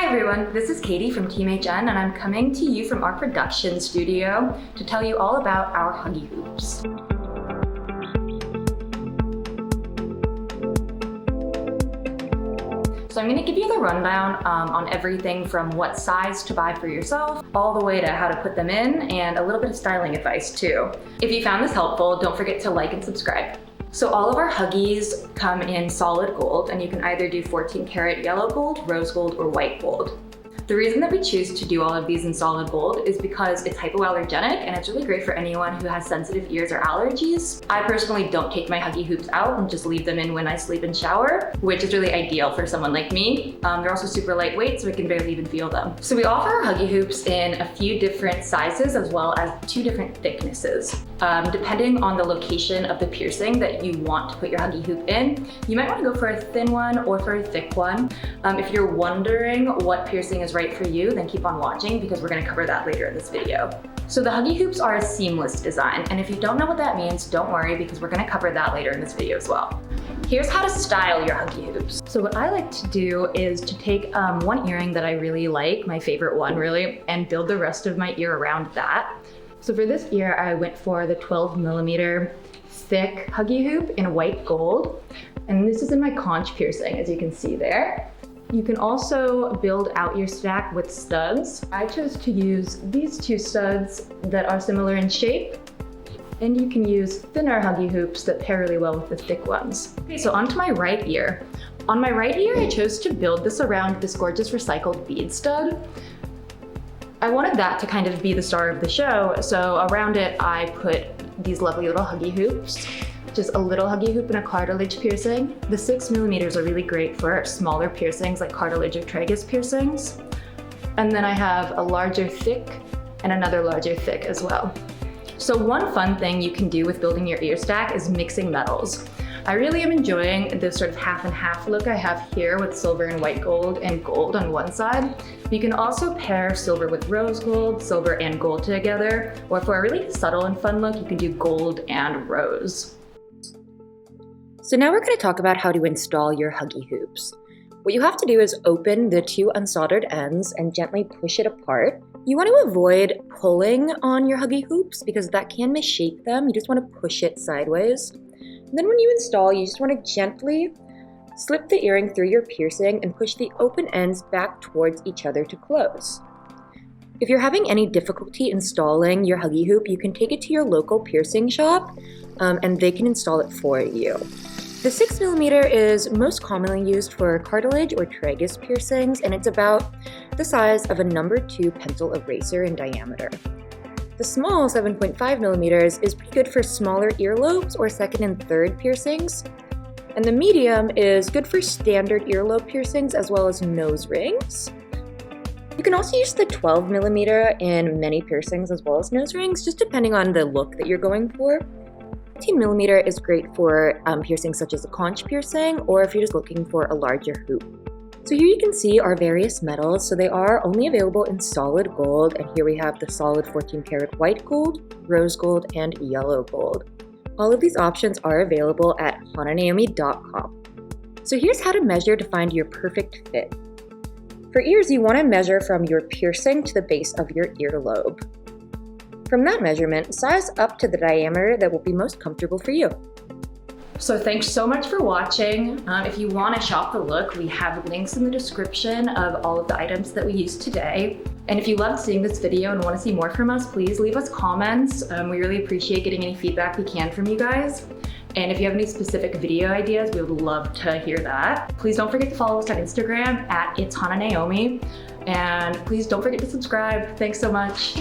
Hi everyone, this is Katie from Team HN and I'm coming to you from our production studio to tell you all about our Huggie Hoops. So I'm going to give you the rundown on everything from what size to buy for yourself, all the way to how to put them in, and a little bit of styling advice too. If you found this helpful, don't forget to like and subscribe. So all of our Huggies come in solid gold, and you can either do 14 karat yellow gold, rose gold, or white gold. The reason that we choose to do all of these in solid gold is because it's hypoallergenic and it's really great for anyone who has sensitive ears or allergies. I personally don't take my Huggie Hoops out and just leave them in when I sleep and shower, which is really ideal for someone like me. They're also super lightweight, so I can barely even feel them. So we offer our Huggie Hoops in a few different sizes as well as 2 different thicknesses. Depending on the location of the piercing that you want to put your Huggie Hoop in, you might want to go for a thin one or for a thick one. If you're wondering what piercing is right for you, then keep on watching because we're going to cover that later in this video. So the Huggie Hoops are a seamless design, and if you don't know what that means, don't worry because we're going to cover that later in this video as well. Here's how to style your Huggie Hoops. So what I like to do is to take one earring that I really like, my favorite one really, and build the rest of my ear around that. So for this ear, I went for the 12mm thick Huggie Hoop in white gold, and this is in my conch piercing, as you can see there. You can also build out your stack with studs. I chose to use these 2 studs that are similar in shape, and you can use thinner Huggie Hoops that pair really well with the thick ones. Okay, so onto my right ear. On my right ear, I chose to build this around this gorgeous recycled bead stud. I wanted that to kind of be the star of the show, so around it I put these lovely little Huggie Hoops. Just a little Huggie Hoop and a cartilage piercing. The 6mm are really great for smaller piercings like cartilage or tragus piercings. And then I have a larger thick and another larger thick as well. So one fun thing you can do with building your ear stack is mixing metals. I really am enjoying this sort of half and half look I have here with silver and white gold and gold on one side. You can also pair silver with rose gold, silver and gold together, or for a really subtle and fun look, you can do gold and rose. So now we're going to talk about how to install your Huggie Hoops. What you have to do is open the 2 unsoldered ends and gently push it apart. You want to avoid pulling on your Huggie Hoops because that can misshape them. You just want to push it sideways. And then when you install, you just want to gently slip the earring through your piercing and push the open ends back towards each other to close. If you're having any difficulty installing your Huggie Hoop, you can take it to your local piercing shop and they can install it for you. The 6mm is most commonly used for cartilage or tragus piercings, and it's about the size of a number 2 pencil eraser in diameter. The small 7.5mm is pretty good for smaller earlobes or 2nd and 3rd piercings, and the medium is good for standard earlobe piercings as well as nose rings. You can also use the 12mm in many piercings as well as nose rings, just depending on the look that you're going for. 15mm is great for piercings such as a conch piercing, or if you're just looking for a larger hoop. So here you can see our various metals. So they are only available in solid gold, and here we have the solid 14 karat white gold, rose gold, and yellow gold. All of these options are available at naomi.com. So here's how to measure to find your perfect fit. For ears, you want to measure from your piercing to the base of your earlobe. From that measurement, size up to the diameter that will be most comfortable for you. So thanks so much for watching. If you want to shop the look, we have links in the description of all of the items that we used today. And if you loved seeing this video and want to see more from us, please leave us comments. We really appreciate getting any feedback we can from you guys. And if you have any specific video ideas, we would love to hear that. Please don't forget to follow us on Instagram at @It'sHanaNaomi. And please don't forget to subscribe. Thanks so much.